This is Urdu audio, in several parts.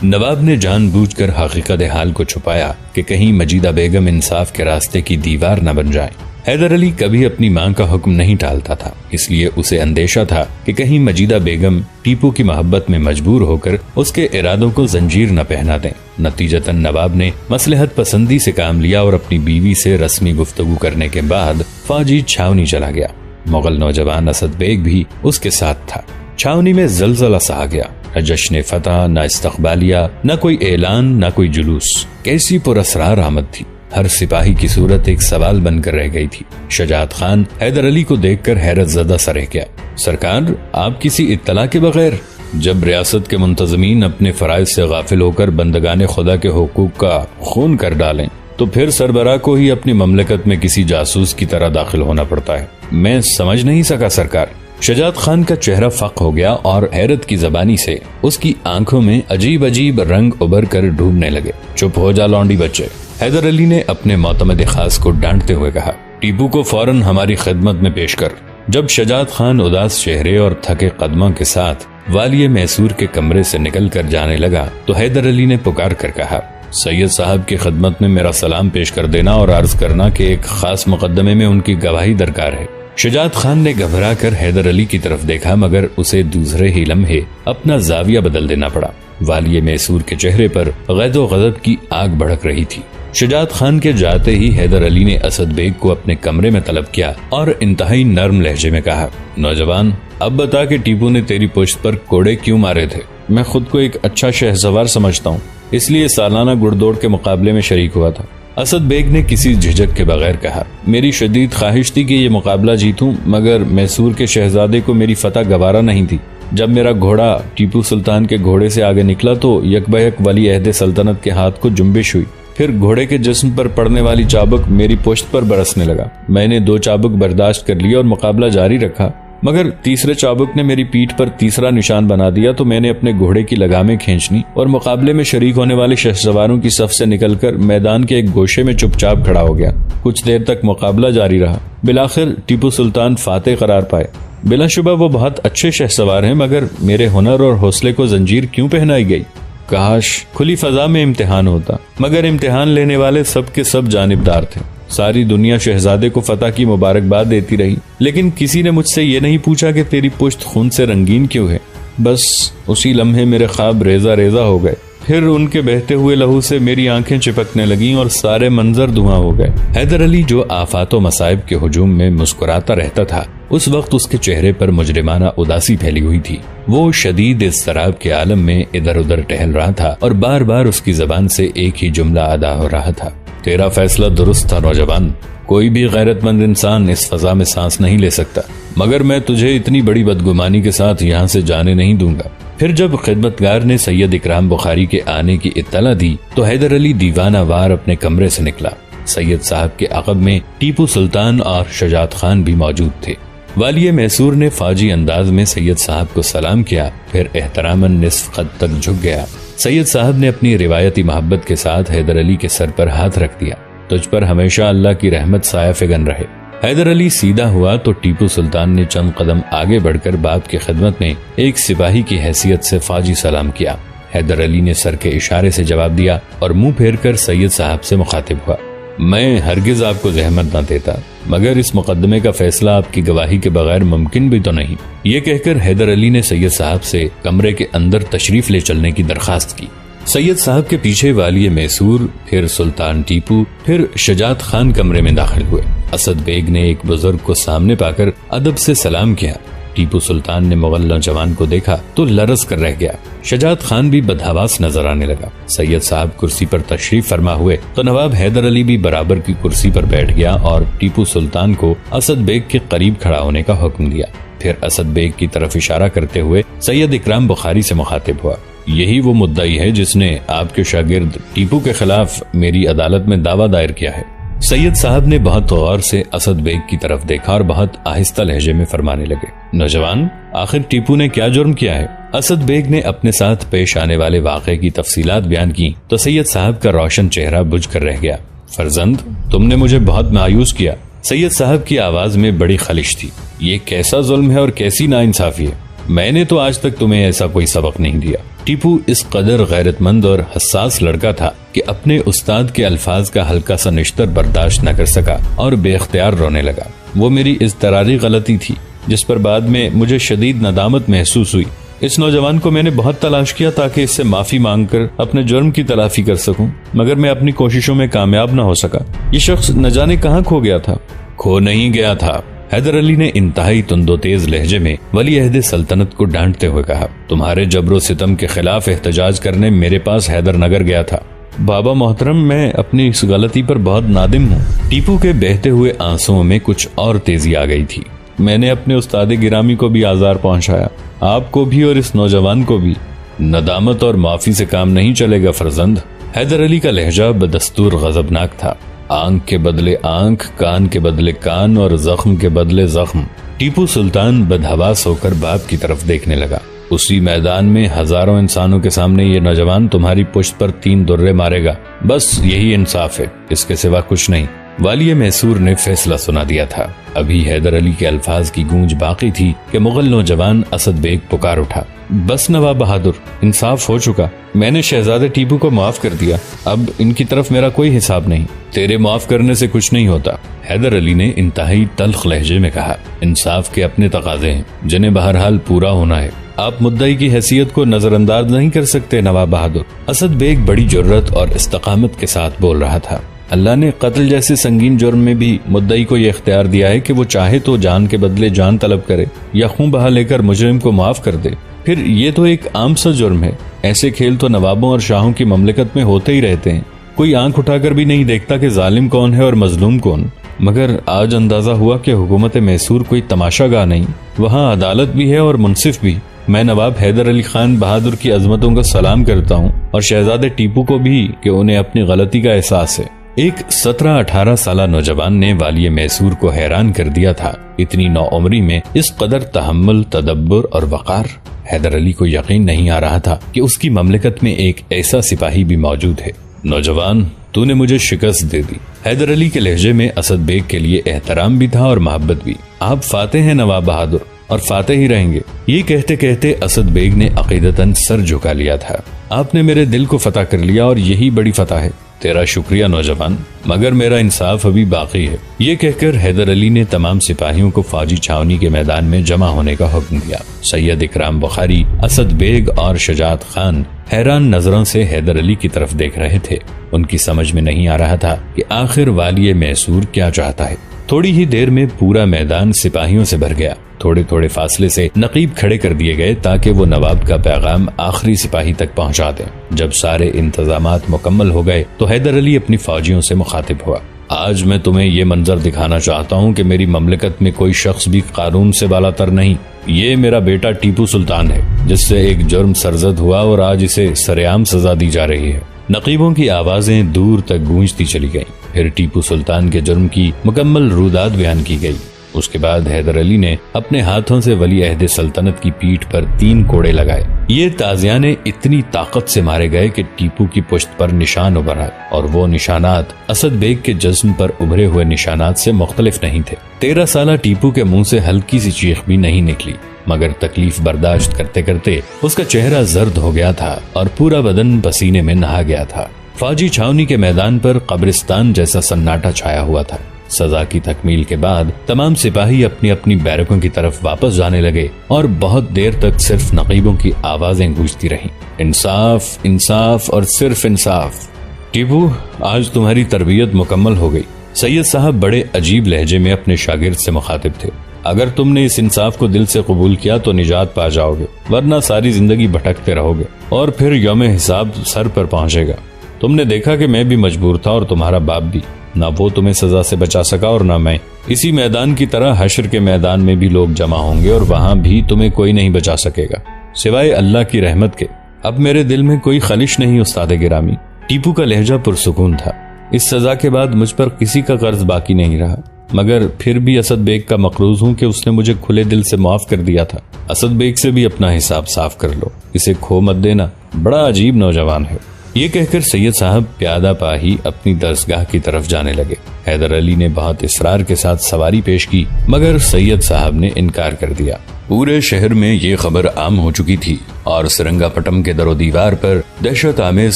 نواب نے جان بوجھ کر حقیقت حال کو چھپایا کہ کہیں مجیدہ بیگم انصاف کے راستے کی دیوار نہ بن جائے۔ حیدر علی کبھی اپنی ماں کا حکم نہیں ٹالتا تھا، اس لیے اسے اندیشہ تھا کہ کہیں مجیدہ بیگم ٹیپو کی محبت میں مجبور ہو کر اس کے ارادوں کو زنجیر نہ پہنا دیں۔ نتیجتاً نواب نے مصلحت پسندی سے کام لیا اور اپنی بیوی سے رسمی گفتگو کرنے کے بعد فوجی چھاونی چلا گیا۔ مغل نوجوان اسد بیگ بھی اس کے ساتھ تھا۔ چھاونی میں زلزلہ سا آ گیا، نہ جشن فتح، نہ استقبالیہ، نہ کوئی اعلان، نہ کوئی جلوس۔ کیسی پراسرار آمد تھی! ہر سپاہی کی صورت ایک سوال بن کر رہ گئی تھی۔ شجاعت خان حیدر علی کو دیکھ کر حیرت زدہ سا رہ گیا۔ سرکار، آپ کسی اطلاع کے بغیر؟ جب ریاست کے منتظمین اپنے فرائض سے غافل ہو کر بندگان خدا کے حقوق کا خون کر ڈالیں تو پھر سربراہ کو ہی اپنی مملکت میں کسی جاسوس کی طرح داخل ہونا پڑتا ہے۔ میں سمجھ نہیں سکا سرکار۔ شجاعت خان کا چہرہ فق ہو گیا اور حیرت کی زبانی سے اس کی آنکھوں میں عجیب عجیب رنگ ابھر کر ڈھونڈنے لگے۔ چپ ہو جا لونڈی بچے، حیدر علی نے اپنے معتمد خاص کو ڈانٹتے ہوئے کہا۔ ٹیپو کو فوراً ہماری خدمت میں پیش کر۔ جب شجاعت خان اداس چہرے اور تھکے قدموں کے ساتھ والی میسور کے کمرے سے نکل کر جانے لگا تو حیدر علی نے پکار کر کہا، سید صاحب کی خدمت میں میرا سلام پیش کر دینا اور عرض کرنا کہ ایک خاص مقدمے میں ان کی گواہی درکار ہے۔ شجاعت خان نے گھبرا کر حیدر علی کی طرف دیکھا، مگر اسے دوسرے ہی لمحے اپنا زاویہ بدل دینا پڑا۔ والی میسور کے چہرے پر غیظ و غضب کی آگ بھڑک رہی تھی۔ شجاعت خان کے جاتے ہی حیدر علی نے اسد بیگ کو اپنے کمرے میں طلب کیا اور انتہائی نرم لہجے میں کہا، نوجوان، اب بتا کہ ٹیپو نے تیری پشت پر کوڑے کیوں مارے تھے؟ میں خود کو ایک اچھا شہسوار سمجھتا ہوں، اس لیے سالانہ گھڑ دوڑ کے مقابلے میں شریک ہوا تھا۔ اسد بیگ نے کسی جھجک کے بغیر کہا، میری شدید خواہش تھی کہ یہ مقابلہ جیتوں، مگر میسور کے شہزادے کو میری فتح گوارا نہیں تھی۔ جب میرا گھوڑا ٹیپو سلطان کے گھوڑے سے آگے نکلا تو یک بہ یک ولی عہد سلطنت کے ہاتھ کو جنبش ہوئی، پھر گھوڑے کے جسم پر پڑنے والی چابک میری پشت پر برسنے لگا۔ میں نے 2 چابک برداشت کر لی اور مقابلہ جاری رکھا، مگر تیسرے چابک نے میری پیٹھ پر تیسرا نشان بنا دیا تو میں نے اپنے گھوڑے کی لگامیں کھینچ لی اور مقابلے میں شریک ہونے والے شہسواروں کی صف سے نکل کر میدان کے ایک گوشے میں چپ چاپ کھڑا ہو گیا۔ کچھ دیر تک مقابلہ جاری رہا، بالآخر ٹیپو سلطان فاتح قرار پائے۔ بلا شبہ وہ بہت اچھے شہسوار ہیں، مگر میرے ہنر اور حوصلے کو زنجیر کیوں پہنائی گئی؟ کاش کھلی فضا میں امتحان ہوتا، مگر امتحان لینے والے سب کے سب جانبدار تھے۔ ساری دنیا شہزادے کو فتح کی مبارکباد دیتی رہی، لیکن کسی نے مجھ سے یہ نہیں پوچھا کہ تیری پشت خون سے رنگین کیوں ہے۔ بس اسی لمحے میرے خواب ریزہ ریزہ ہو گئے، پھر ان کے بہتے ہوئے لہو سے میری آنکھیں چپکنے لگیں اور سارے منظر دھواں ہو گئے۔ حیدر علی جو آفات و مصائب کے ہجوم میں مسکراتا رہتا تھا، اس وقت اس کے چہرے پر مجرمانہ اداسی پھیلی ہوئی تھی۔ وہ شدید اضطراب کے عالم میں ادھر ادھر ٹہل رہا تھا اور بار بار اس کی زبان سے ایک ہی جملہ ادا ہو رہا تھا، تیرا فیصلہ درست تھا نوجوان، کوئی بھی غیرت مند انسان اس فضا میں سانس نہیں لے سکتا، مگر میں تجھے اتنی بڑی بدگمانی کے ساتھ یہاں سے جانے نہیں دوں گا۔ پھر جب خدمتگار نے سید اکرام بخاری کے آنے کی اطلاع دی تو حیدر علی دیوانہ وار اپنے کمرے سے نکلا۔ سید صاحب کے عقب میں ٹیپو سلطان اور شجاعت خان بھی موجود تھے۔ والی میسور نے فوجی انداز میں سید صاحب کو سلام کیا، پھر احتراماً نصف قد تک جھک گیا۔ سید صاحب نے اپنی روایتی محبت کے ساتھ حیدر علی کے سر پر ہاتھ رکھ دیا، تجھ پر ہمیشہ اللہ کی رحمت سایہ فگن رہے۔ حیدر علی سیدھا ہوا تو ٹیپو سلطان نے چند قدم آگے بڑھ کر باپ کی خدمت میں ایک سپاہی کی حیثیت سے فوجی سلام کیا۔ حیدر علی نے سر کے اشارے سے جواب دیا اور منہ پھیر کر سید صاحب سے مخاطب ہوا، میں ہرگز آپ کو زحمت نہ دیتا، مگر اس مقدمے کا فیصلہ آپ کی گواہی کے بغیر ممکن بھی تو نہیں۔ یہ کہہ کر حیدر علی نے سید صاحب سے کمرے کے اندر تشریف لے چلنے کی درخواست کی۔ سید صاحب کے پیچھے والی میسور، پھر سلطان ٹیپو، پھر شجاعت خان کمرے میں داخل ہوئے۔ اسد بیگ نے ایک بزرگ کو سامنے پا کر ادب سے سلام کیا۔ ٹیپو سلطان نے مغل نوجوان کو دیکھا تو لرز کر رہ گیا۔ شجاعت خان بھی بدحواس نظر آنے لگا۔ سید صاحب کرسی پر تشریف فرما ہوئے تو نواب حیدر علی بھی برابر کی کرسی پر بیٹھ گیا اور ٹیپو سلطان کو اسد بیگ کے قریب کھڑا ہونے کا حکم دیا۔ پھر اسد بیگ کی طرف اشارہ کرتے ہوئے سید اکرام بخاری سے مخاطب ہوا، یہی وہ مدعی ہے جس نے آپ کے شاگرد ٹیپو کے خلاف میری عدالت میں دعویٰ دائر کیا ہے۔ سید صاحب نے بہت غور سے اسد بیگ کی طرف دیکھا اور بہت آہستہ لہجے میں فرمانے لگے، نوجوان، آخر ٹیپو نے کیا جرم کیا ہے؟ اسد بیگ نے اپنے ساتھ پیش آنے والے واقعے کی تفصیلات بیان کی تو سید صاحب کا روشن چہرہ بجھ کر رہ گیا۔ فرزند، تم نے مجھے بہت مایوس کیا۔ سید صاحب کی آواز میں بڑی خلش تھی، یہ کیسا ظلم ہے اور کیسی ناانصافی ہے؟ میں نے تو آج تک تمہیں ایسا کوئی سبق نہیں دیا۔ ٹیپو اس قدر غیرت مند اور حساس لڑکا تھا کہ اپنے استاد کے الفاظ کا ہلکا سا نشتر برداشت نہ کر سکا اور بے اختیار رونے لگا۔ وہ میری اضطراری غلطی تھی جس پر بعد میں مجھے شدید ندامت محسوس ہوئی۔ اس نوجوان کو میں نے بہت تلاش کیا تاکہ اس سے معافی مانگ کر اپنے جرم کی تلافی کر سکوں، مگر میں اپنی کوششوں میں کامیاب نہ ہو سکا۔ یہ شخص نہ جانے کہاں کھو گیا تھا۔ کھو نہیں گیا تھا، حیدر علی نے انتہائی تند و تیز لہجے میں ولی عہد سلطنت کو ڈانٹتے ہوئے کہا۔ تمہارے جبر و ستم کے خلاف احتجاج کرنے میرے پاس حیدر نگر گیا تھا۔ بابا محترم، میں اپنی اس غلطی پر بہت نادم ہوں۔ ٹیپو کے بہتے ہوئے آنسوؤں میں کچھ اور تیزی آ گئی تھی۔ میں نے اپنے استاد گرامی کو بھی آزار پہنچایا، آپ کو بھی اور اس نوجوان کو بھی۔ ندامت اور معافی سے کام نہیں چلے گا فرزند۔ حیدر علی کا لہجہ بدستور غضبناک تھا۔ آنکھ کے بدلے آنکھ، کان کے بدلے کان اور زخم کے بدلے زخم۔ ٹیپو سلطان بدحواس ہو کر باپ کی طرف دیکھنے لگا۔ اسی میدان میں ہزاروں انسانوں کے سامنے یہ نوجوان تمہاری پشت پر 3 درے مارے گا، بس یہی انصاف ہے، اس کے سوا کچھ نہیں۔ والی میسور نے فیصلہ سنا دیا تھا۔ ابھی حیدر علی کے الفاظ کی گونج باقی تھی کہ مغل نوجوان اسد بیگ پکار اٹھا۔ بس نواب بہادر، انصاف ہو چکا، میں نے شہزادے ٹیپو کو معاف کر دیا، اب ان کی طرف میرا کوئی حساب نہیں۔ تیرے معاف کرنے سے کچھ نہیں ہوتا، حیدر علی نے انتہائی تلخ لہجے میں کہا۔ انصاف کے اپنے تقاضے ہیں جنہیں بہرحال پورا ہونا ہے۔ آپ مدعی کی حیثیت کو نظر انداز نہیں کر سکتے نواب بہادر۔ اسد بیگ بڑی جرت اور استقامت کے ساتھ بول رہا تھا۔ اللہ نے قتل جیسے سنگین جرم میں بھی مدعی کو یہ اختیار دیا ہے کہ وہ چاہے تو جان کے بدلے جان طلب کرے یا خون بہا لے کر مجرم کو معاف کر دے۔ پھر یہ تو ایک عام سا جرم ہے۔ ایسے کھیل تو نوابوں اور شاہوں کی مملکت میں ہوتے ہی رہتے ہیں، کوئی آنکھ اٹھا کر بھی نہیں دیکھتا کہ ظالم کون ہے اور مظلوم کون۔ مگر آج اندازہ ہوا کہ حکومت میسور کوئی تماشا گاہ نہیں، وہاں عدالت بھی ہے اور منصف بھی۔ میں نواب حیدر علی خان بہادر کی عظمتوں کا سلام کرتا ہوں اور شہزادے ٹیپو کو بھی کہ انہیں اپنی غلطی کا احساس ہے۔ ایک 17-18 سالہ نوجوان نے والی میسور کو حیران کر دیا تھا۔ اتنی نو عمری میں اس قدر تحمل، تدبر اور وقار۔ حیدر علی کو یقین نہیں آ رہا تھا کہ اس کی مملکت میں ایک ایسا سپاہی بھی موجود ہے۔ نوجوان، تو نے مجھے شکست دے دی۔ حیدر علی کے لہجے میں اسد بیگ کے لیے احترام بھی تھا اور محبت بھی۔ آپ فاتح ہیں نواب بہادر، اور فاتح ہی رہیں گے۔ یہ کہتے کہتے اسد بیگ نے عقیدتاً سر جھکا لیا تھا۔ آپ نے میرے دل کو فتح کر لیا اور یہی بڑی فتح ہے۔ تیرا شکریہ نوجوان، مگر میرا انصاف ابھی باقی ہے۔ یہ کہہ کر حیدر علی نے تمام سپاہیوں کو فوجی چھاونی کے میدان میں جمع ہونے کا حکم دیا۔ سید اکرام بخاری، اسد بیگ اور شجاعت خان حیران نظروں سے حیدر علی کی طرف دیکھ رہے تھے۔ ان کی سمجھ میں نہیں آ رہا تھا کہ آخر والی میسور کیا چاہتا ہے۔ تھوڑی ہی دیر میں پورا میدان سپاہیوں سے بھر گیا۔ تھوڑے تھوڑے فاصلے سے نقیب کھڑے کر دیے گئے تاکہ وہ نواب کا پیغام آخری سپاہی تک پہنچا دیں۔ جب سارے انتظامات مکمل ہو گئے تو حیدر علی اپنی فوجیوں سے مخاطب ہوا۔ آج میں تمہیں یہ منظر دکھانا چاہتا ہوں کہ میری مملکت میں کوئی شخص بھی قانون سے بالا تر نہیں۔ یہ میرا بیٹا ٹیپو سلطان ہے، جس سے ایک جرم سرزد ہوا اور آج اسے سرعام سزا دی جا رہی ہے۔ نقیبوں کی آوازیں دور تک گونجتی چلی گئیں۔ پھر ٹیپو سلطان کے جرم کی مکمل روداد بیان کی گئی۔ اس کے بعد حیدر علی نے اپنے ہاتھوں سے ولی عہد سلطنت کی پیٹھ پر 3 کوڑے لگائے۔ یہ تازیانے اتنی طاقت سے مارے گئے کہ ٹیپو کی پشت پر نشان ابھرا، اور وہ نشانات اسد بیگ کے جسم پر ابھرے ہوئے نشانات سے مختلف نہیں تھے۔ 13 سالہ ٹیپو کے منہ سے ہلکی سی چیخ بھی نہیں نکلی، مگر تکلیف برداشت کرتے کرتے اس کا چہرہ زرد ہو گیا تھا اور پورا بدن پسینے میں نہا گیا تھا۔ فوجی چھاونی کے میدان پر قبرستان جیسا سناٹا چھایا ہوا تھا۔ سزا کی تکمیل کے بعد تمام سپاہی اپنی اپنی بیرکوں کی طرف واپس جانے لگے اور بہت دیر تک صرف نقیبوں کی آوازیں گونجتی رہیں۔ انصاف، انصاف اور صرف انصاف۔ ٹیپو، آج تمہاری تربیت مکمل ہو گئی۔ سید صاحب بڑے عجیب لہجے میں اپنے شاگرد سے مخاطب تھے۔ اگر تم نے اس انصاف کو دل سے قبول کیا تو نجات پا جاؤ گے، ورنہ ساری زندگی بھٹکتے رہو گے اور پھر یوم حساب سر پر پہنچے گا۔ تم نے دیکھا کہ میں بھی مجبور تھا اور تمہارا باپ بھی، نہ وہ تمہیں سزا سے بچا سکا اور نہ میں۔ اسی میدان کی طرح حشر کے میدان میں بھی لوگ جمع ہوں گے اور وہاں بھی تمہیں کوئی نہیں بچا سکے گا سوائے اللہ کی رحمت کے۔ اب میرے دل میں کوئی خلش نہیں استاد گرامی۔ ٹیپو کا لہجہ پرسکون تھا۔ اس سزا کے بعد مجھ پر کسی کا قرض باقی نہیں رہا، مگر پھر بھی اسد بیگ کا مقروض ہوں کہ اس نے مجھے کھلے دل سے معاف کر دیا تھا۔ اسد بیگ سے بھی اپنا حساب صاف کر لو، اسے کھو مت دینا، بڑا عجیب نوجوان ہے۔ یہ کہہ کر سید صاحب پیادہ پاہی اپنی درسگاہ کی طرف جانے لگے۔ حیدر علی نے بہت اصرار کے ساتھ سواری پیش کی مگر سید صاحب نے انکار کر دیا۔ پورے شہر میں یہ خبر عام ہو چکی تھی اور سرنگا پٹم کے در و دیوار پر دہشت آمیز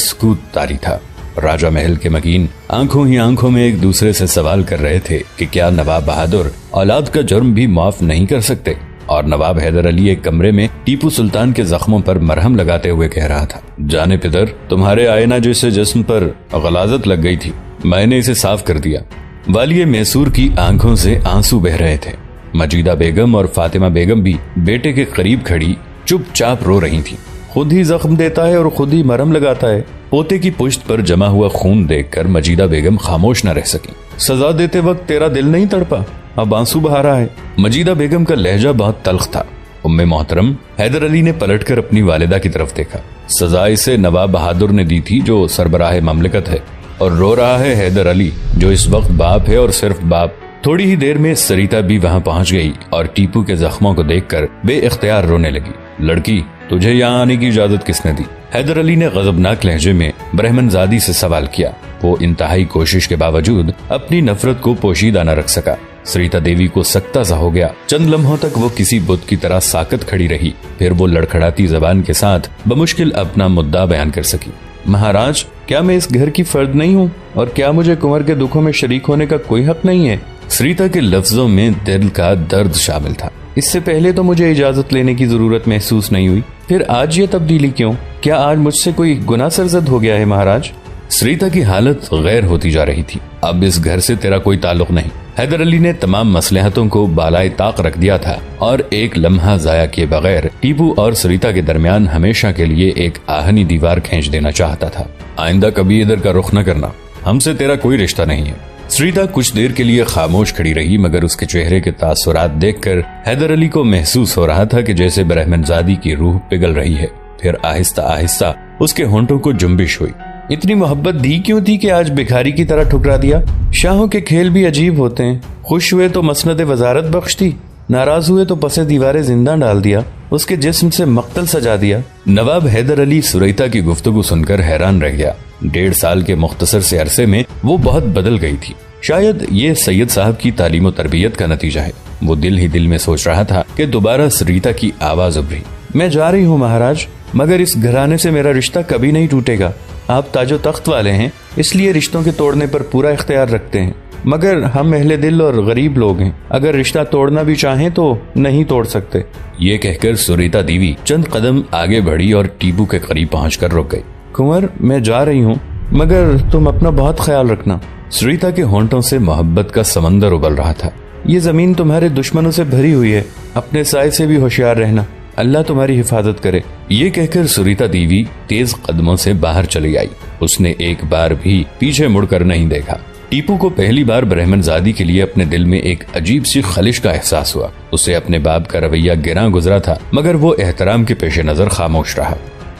سکوت طاری تھا۔ راجہ محل کے مکین آنکھوں ہی آنکھوں میں ایک دوسرے سے سوال کر رہے تھے کہ کیا نواب بہادر اولاد کا جرم بھی معاف نہیں کر سکتے، اور نواب حیدر علی ایک کمرے میں ٹیپو سلطان کے زخموں پر مرہم لگاتے ہوئے کہہ رہا تھا، جانے پدر تمہارے آئینہ جیسے جسم پر غلاظت لگ گئی تھی، میں نے اسے صاف کر دیا۔ والی میسور کی آنکھوں سے آنسو بہ رہے تھے۔ مجیدہ بیگم اور فاطمہ بیگم بھی بیٹے کے قریب کھڑی چپ چاپ رو رہی تھی۔ خود ہی زخم دیتا ہے اور خود ہی مرہم لگاتا ہے۔ پوتے کی پشت پر جمع ہوا خون دیکھ کر مجیدہ بیگم خاموش نہ رہ سکی۔ سزا دیتے وقت تیرا دل نہیں تڑپا، اب آنسو بہا رہا ہے۔ مجیدہ بیگم کا لہجہ بہت تلخ تھا۔ ام محترم حیدر علی نے پلٹ کر اپنی والدہ کی طرف دیکھا۔ سزا اسے نواب بہادر نے دی تھی جو سربراہ مملکت ہے، اور رو رہا ہے حیدر علی جو اس وقت باپ ہے اور صرف باپ۔ تھوڑی ہی دیر میں سریتا بھی وہاں پہنچ گئی اور ٹیپو کے زخموں کو دیکھ کر بے اختیار رونے لگی۔ لڑکی تجھے یہاں آنے کی اجازت کس نے دی؟ حیدر علی نے غضبناک لہجے میں برہمن زادی سے سوال کیا۔ وہ انتہائی کوشش کے باوجود اپنی نفرت کو پوشیدہ نہ رکھ سکا۔ سریتا دیوی کو سکتہ سا ہو گیا۔ چند لمحوں تک وہ کسی بت کی طرح ساکت کھڑی رہی، پھر وہ لڑکھڑاتی زبان کے ساتھ بمشکل اپنا مدعا بیان کر سکی۔ مہاراج، کیا میں اس گھر کی فرد نہیں ہوں، اور کیا مجھے کنور کے دکھوں میں شریک ہونے کا کوئی حق نہیں ہے؟ سریتا کے لفظوں میں دل کا درد شامل تھا۔ اس سے پہلے تو مجھے اجازت لینے کی ضرورت محسوس نہیں ہوئی، پھر آج یہ تبدیلی کیوں؟ کیا آج مجھ سے کوئی گناہ سرزد ہو گیا ہے مہاراج؟ سریتا کی حالت غیر ہوتی جا رہی تھی۔ اب اس گھر سے تیرا کوئی تعلق نہیں۔ حیدر علی نے تمام مصلحتوں کو بالائے طاق رکھ دیا تھا اور ایک لمحہ ضائع کیے بغیر ٹیپو اور سریتا کے درمیان ہمیشہ کے لیے ایک آہنی دیوار کھینچ دینا چاہتا تھا۔ آئندہ کبھی ادھر کا رخ نہ کرنا، ہم سے تیرا کوئی رشتہ نہیں ہے۔ سریتا کچھ دیر کے لیے خاموش کھڑی رہی مگر اس کے چہرے کے تاثرات دیکھ کر حیدر علی کو محسوس ہو رہا تھا کہ جیسے برہمن زادی کی روح پگھل رہی ہے۔ پھر آہستہ آہستہ اس کے ہونٹوں کو جنبش ہوئی۔ اتنی محبت دی کیوں تھی کہ آج بھکاری کی طرح ٹھکرا دیا؟ شاہوں کے کھیل بھی عجیب ہوتے ہیں۔ خوش ہوئے تو مسند وزارت بخش دی، ناراض ہوئے تو پسے دیوارے زندہ ڈال دیا، اس کے جسم سے مقتل سجا دیا۔ نواب حیدر علی سریتا کی گفتگو سن کر حیران رہ گیا۔ 1.5 سال کے مختصر سے عرصے میں وہ بہت بدل گئی تھی۔ شاید یہ سید صاحب کی تعلیم و تربیت کا نتیجہ ہے۔ وہ دل ہی دل میں سوچ رہا تھا کہ دوبارہ سریتا کی آواز ابھری۔ میں جا رہی ہوں مہاراج، مگر اس گھرانے سے میرا رشتہ کبھی نہیں ٹوٹے گا۔ آپ تاج و تخت والے ہیں، اس لیے رشتوں کے توڑنے پر پورا اختیار رکھتے ہیں، مگر ہم اہل دل اور غریب لوگ ہیں، اگر رشتہ توڑنا بھی چاہیں تو نہیں توڑ سکتے۔ یہ کہہ کر سریتا دیوی چند قدم آگے بڑھی اور ٹیپو کے قریب پہنچ کر رک گئی۔ کنور، میں جا رہی ہوں، مگر تم اپنا بہت خیال رکھنا۔ سریتا کے ہونٹوں سے محبت کا سمندر ابل رہا تھا۔ یہ زمین تمہارے دشمنوں سے بھری ہوئی ہے، اپنے سائے سے بھی ہوشیار رہنا، اللہ تمہاری حفاظت کرے۔ یہ کہہ کر سریتا دیوی تیز قدموں سے باہر چلی آئی۔ اس نے ایک بار بھی پیچھے مڑ کر نہیں دیکھا۔ ٹیپو کو پہلی بار برہمن زادی کے لیے اپنے دل میں ایک عجیب سی خلش کا احساس ہوا۔ اسے اپنے باپ کا رویہ گراں گزرا تھا مگر وہ احترام کے پیش نظر خاموش رہا۔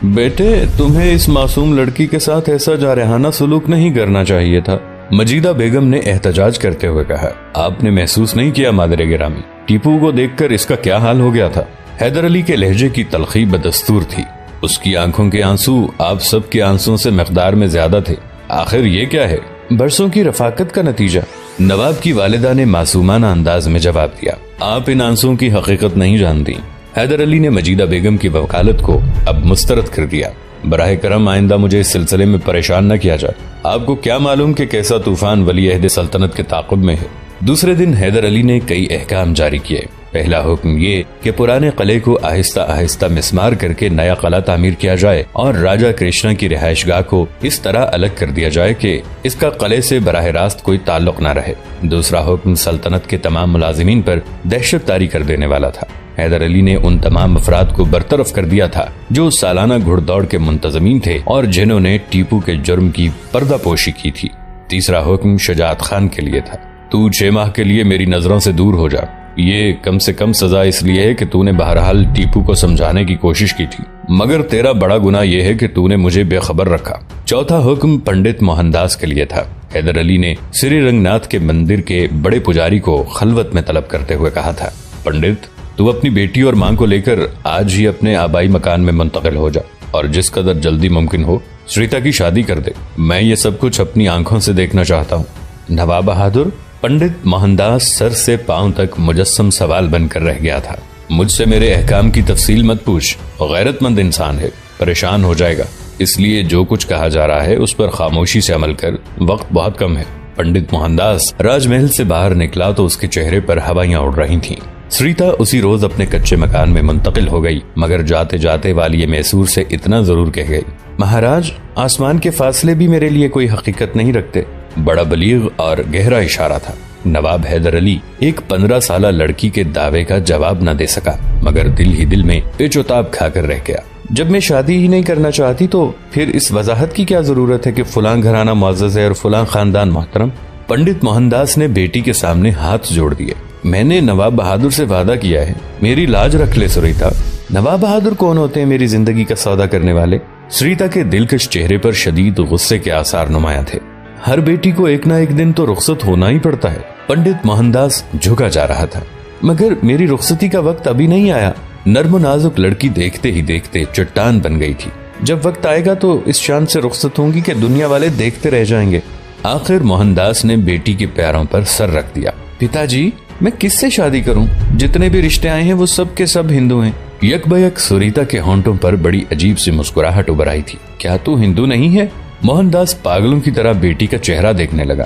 بیٹے، تمہیں اس معصوم لڑکی کے ساتھ ایسا جارحانہ سلوک نہیں کرنا چاہیے تھا، مجیدہ بیگم نے احتجاج کرتے ہوئے کہا۔ آپ نے محسوس نہیں کیا مادر گرامی، ٹیپو کو دیکھ کر اس کا کیا حال ہو گیا تھا؟ حیدر علی کے لہجے کی تلخی بدستور تھی۔ اس کی آنکھوں کے آنسو آپ سب کے آنسوں سے مقدار میں زیادہ تھے۔ آخر یہ کیا ہے؟ برسوں کی رفاقت کا نتیجہ، نواب کی والدہ نے معصومانہ انداز میں جواب دیا۔ آپ ان آنسوں کی حقیقت نہیں جانتی۔ حیدر علی نے مجیدہ بیگم کی وکالت کو اب مسترد کر دیا۔ براہ کرم آئندہ مجھے اس سلسلے میں پریشان نہ کیا جائے۔ آپ کو کیا معلوم کہ کیسا طوفان ولی عہد سلطنت کے تعاقب میں ہے۔ دوسرے دن حیدر علی نے کئی احکام جاری کیے۔ پہلا حکم یہ کہ پرانے قلعے کو آہستہ آہستہ مسمار کر کے نیا قلعہ تعمیر کیا جائے اور راجہ کرشنا کی رہائش گاہ کو اس طرح الگ کر دیا جائے کہ اس کا قلعے سے براہ راست کوئی تعلق نہ رہے۔ دوسرا حکم سلطنت کے تمام ملازمین پر دہشت طاری کر دینے والا تھا۔ حیدر علی نے ان تمام افراد کو برطرف کر دیا تھا جو سالانہ گھڑ دوڑ کے منتظمین تھے اور جنہوں نے ٹیپو کے جرم کی پردہ پوشی کی تھی۔ تیسرا حکم شجاعت خان کے لیے تھا۔ تو 6 ماہ کے لیے میری نظروں سے دور ہو جا۔ یہ کم سے کم سزا اس لیے ہے کہ تو نے بہرحال ٹیپو کو سمجھانے کی کوشش کی تھی، مگر تیرا بڑا گناہ یہ ہے کہ تو نے مجھے بے خبر رکھا۔ چوتھا حکم پنڈت موہن داس کے لیے تھا۔ حیدر علی نے سری رنگ ناتھ کے مندر کے بڑے پجاری کو خلوت میں طلب کرتے ہوئے کہا تھا، پنڈت، تو اپنی بیٹی اور ماں کو لے کر آج ہی اپنے آبائی مکان میں منتقل ہو جا۔ اور جس قدر جلدی ممکن ہو سریتا کی شادی کر دے. میں یہ سب کچھ اپنی آنکھوں سے دیکھنا چاہتا ہوں. نواب بہادر. پنڈت موہن داس سر سے پاؤں تک مجسم سوال بن کر رہ گیا تھا. مجھ سے میرے احکام کی تفصیل مت پوچھ. غیرت مند انسان ہے, پریشان ہو جائے گا. اس لیے جو کچھ کہا جا رہا ہے اس پر خاموشی سے عمل کر, وقت بہت کم ہے. پنڈت موہن داس راج محل سے باہر نکلا تو اس کے چہرے پر ہوائیاں اڑ رہی تھیں. سریتا اسی روز اپنے کچے مکان میں منتقل ہو گئی, مگر جاتے جاتے والی میسور سے اتنا ضرور کہہ گئی, مہاراج آسمان کے فاصلے بھی میرے لیے کوئی حقیقت نہیں رکھتے. بڑا بلیغ اور گہرا اشارہ تھا. نواب حیدر علی ایک 15 سالہ لڑکی کے دعوے کا جواب نہ دے سکا, مگر دل ہی دل میں پیچ و تاب کھا کر رہ گیا. جب میں شادی ہی نہیں کرنا چاہتی تو پھر اس وضاحت کی کیا ضرورت ہے کہ فلاں گھرانہ معزز ہے اور فلاں خاندان محترم. پنڈت موہن داس نے بیٹی کے سامنے ہاتھ جوڑ دیے. میں نے نواب بہادر سے وعدہ کیا ہے, میری لاج رکھ لے سریتا. نواب بہادر کون ہوتے ہیں میری زندگی کا سودا کرنے والے؟ سریتا کے دلکش چہرے پر شدید غصے کے آثار نمایاں تھے. ہر بیٹی کو ایک نہ ایک دن تو رخصت ہونا ہی پڑتا ہے. پنڈت موہن داس جھکا جا رہا تھا. مگر میری رخصتی کا وقت ابھی نہیں آیا. نرم و نازک لڑکی دیکھتے ہی دیکھتے چٹان بن گئی تھی. جب وقت آئے گا تو اس شان سے رخصت ہوں گی کہ دنیا والے دیکھتے رہ جائیں گے. آخر موہن داس نے بیٹی کے پیروں پر سر رکھ دیا. پتا جی, میں کس سے شادی کروں؟ جتنے بھی رشتے آئے ہیں وہ سب کے سب ہندو ہیں. یک بیک سریتا کے ہونٹوں پر بڑی عجیب سی مسکراہٹ ابھر آئی تھی. کیا تو ہندو نہیں ہے؟ موہن داس پاگلوں کی طرح بیٹی کا چہرہ دیکھنے لگا.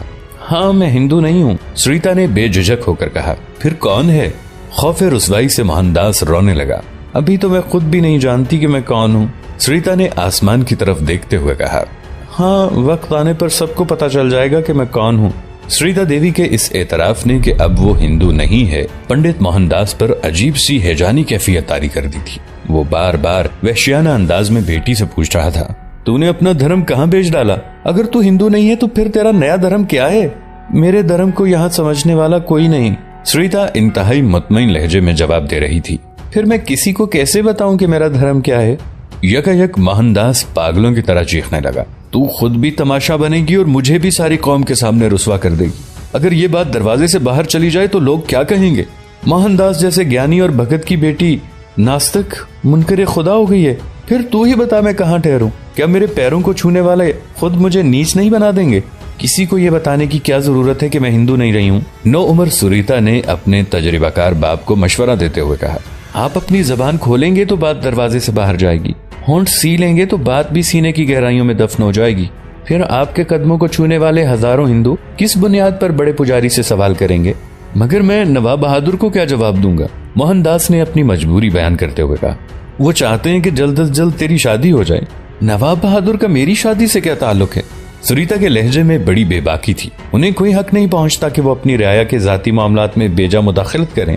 ہاں, میں ہندو نہیں ہوں, سریتا نے بے جھجک ہو کر کہا. پھر کون ہے؟ خوف رسوائی سے موہن داس رونے لگا. ابھی تو میں خود بھی نہیں جانتی کہ میں کون ہوں. سریتا نے آسمان کی طرف دیکھتے ہوئے کہا. ہاں, وقت آنے پر سب کو پتا چل جائے گا کہ میں کون ہوں. سریتا دیوی کے اس اعتراف نے کہ اب وہ ہندو نہیں ہے پنڈت موہن داس پر عجیب سی ہیجانی کیفیت طاری کر دی تھی. وہ بار بار وحشیانہ انداز میں بیٹی سے پوچھ رہا تھا, تو نے اپنا دھرم کہاں بیچ ڈالا؟ اگر تو ہندو نہیں ہے تو پھر تیرا نیا دھرم کیا ہے؟ میرے دھرم کو یہاں سمجھنے والا کوئی نہیں. سریتا انتہائی مطمئن لہجے میں جواب دے رہی تھی. پھر میں کسی کو کیسے بتاؤں کہ میرا دھرم کیا ہے؟ یکا یک موہن داس پاگلوں کی طرح چیخنے لگا. تو خود بھی تماشا بنے گی اور مجھے بھی ساری قوم کے سامنے رسوا کر دے گی. اگر یہ بات دروازے سے باہر چلی جائے تو لوگ کیا کہیں گے؟ موہن داس جیسے گیانی اور بھگت کی بیٹی ناستک منکر خدا ہو گئی ہے. پھر تو ہی بتا میں کہاں ٹھہروں؟ کیا میرے پیروں کو چھونے والے خود مجھے نیچ نہیں بنا دیں گے؟ کسی کو یہ بتانے کی کیا ضرورت ہے کہ میں ہندو نہیں رہی ہوں. نو عمر سریتا نے اپنے تجربہ کار باپ کو مشورہ دیتے ہوئے کہا. آپ اپنی زبان کھولیں گے تو بات دروازے سے باہر جائے گی, ہونٹ سی لیں گے تو بات بھی سینے کی گہرائیوں میں دفن ہو جائے گی. پھر آپ کے قدموں کو چھونے والے ہزاروں ہندو کس بنیاد پر بڑے پجاری سے سوال کریں گے؟ مگر میں نواب بہادر کو کیا جواب دوں گا؟ موہن داس نے اپنی مجبوری بیان کرتے ہوئے کہا. وہ چاہتے ہیں کہ جلد از جلد تیری شادی ہو جائے. نواب بہادر کا میری شادی سے کیا تعلق ہے؟ سریتا کے لہجے میں بڑی بے باکی تھی. انہیں کوئی حق نہیں پہنچتا کہ وہ اپنی رعایا کے ذاتی معاملات میں بیجا مداخلت کریں.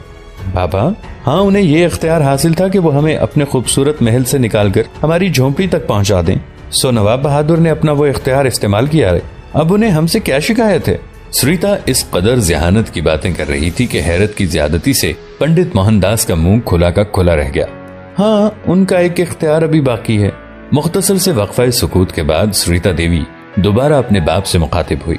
بابا, ہاں, انہیں یہ اختیار حاصل تھا کہ وہ ہمیں اپنے خوبصورت محل سے نکال کر ہماری جھونپڑی تک پہنچا دیں. سو نواب بہادر نے اپنا وہ اختیار استعمال کیا ہے. اب انہیں ہم سے کیا شکایت ہے؟ سریتا اس قدر ذہانت کی باتیں کر رہی تھی کہ حیرت کی زیادتی سے پنڈت موہن داس کا منہ کھلا کا کھلا رہ گیا. ہاں, ان کا ایک اختیار ابھی باقی ہے. مختصر سے وقفہ سکوت کے بعد سریتا دیوی دوبارہ اپنے باپ سے مخاطب ہوئی.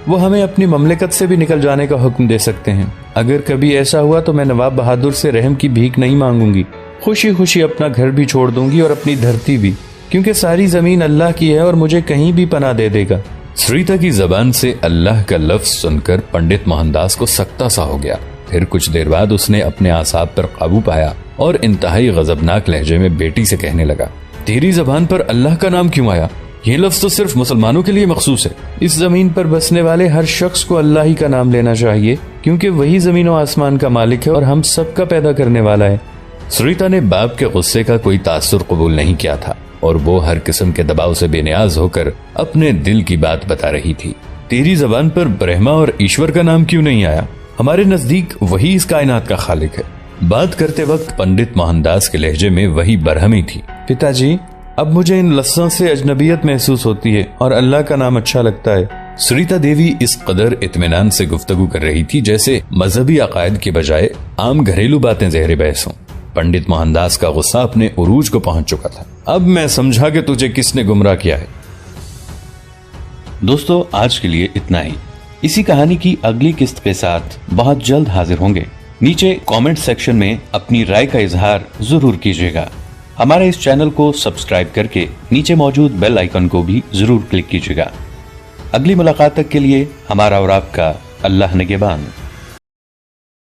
وہ ہمیں اپنی مملکت سے بھی نکل جانے کا حکم دے سکتے ہیں. اگر کبھی ایسا ہوا تو میں نواب بہادر سے رحم کی بھیک نہیں مانگوں گی. خوشی خوشی اپنا گھر بھی چھوڑ دوں گی اور اپنی دھرتی بھی, کیونکہ ساری زمین اللہ کی ہے اور مجھے کہیں بھی پناہ دے دے گا. سریتا کی زبان سے اللہ کا لفظ سن کر پنڈت موہن داس کو سکتا سا ہو گیا. پھر کچھ دیر بعد اس نے اپنے اعصاب پر قابو پایا اور انتہائی غضبناک لہجے میں بیٹی سے کہنے لگا. تیری زبان پر اللہ کا نام کیوں آیا؟ یہ لفظ تو صرف مسلمانوں کے لیے مخصوص ہے. اس زمین پر بسنے والے ہر شخص کو اللہ ہی کا نام لینا چاہیے, کیونکہ وہی زمین و آسمان کا مالک ہے اور ہم سب کا پیدا کرنے والا ہے. سریتا نے باپ کے غصے کا کوئی تاثر قبول نہیں کیا تھا اور وہ ہر قسم کے دباؤ سے بے نیاز ہو کر اپنے دل کی بات بتا رہی تھی. تیری زبان پر برہما اور ایشور کا نام کیوں نہیں آیا؟ ہمارے نزدیک وہی اس کائنات کا خالق ہے. بات کرتے وقت پنڈت موہن داس کے لہجے میں وہی برہمی تھی. پتا جی, اب مجھے ان لفظوں سے اجنبیت محسوس ہوتی ہے اور اللہ کا نام اچھا لگتا ہے. سریتا دیوی اس قدر اطمینان سے گفتگو کر رہی تھی جیسے مذہبی عقائد کے بجائے عام گھریلو باتیں زہر بحث ہوں. پنڈت موہن داس کا غصہ اپنے عروج کو پہنچ چکا تھا. اب میں سمجھا کہ تجھے کس نے گمراہ کیا ہے. دوستو, آج کے لیے اتنا ہی. اسی کہانی کی اگلی قسط کے ساتھ بہت جلد حاضر ہوں گے. نیچے کامنٹ سیکشن میں اپنی رائے کا اظہار ضرور کیجیے گا. ہمارے اس چینل کو سبسکرائب کر کے نیچے موجود بیل آئیکن کو بھی ضرور کلک کیجیے گا۔ اگلی ملاقات تک کے لیے ہمارا اور آپ کا اللہ نگہبان۔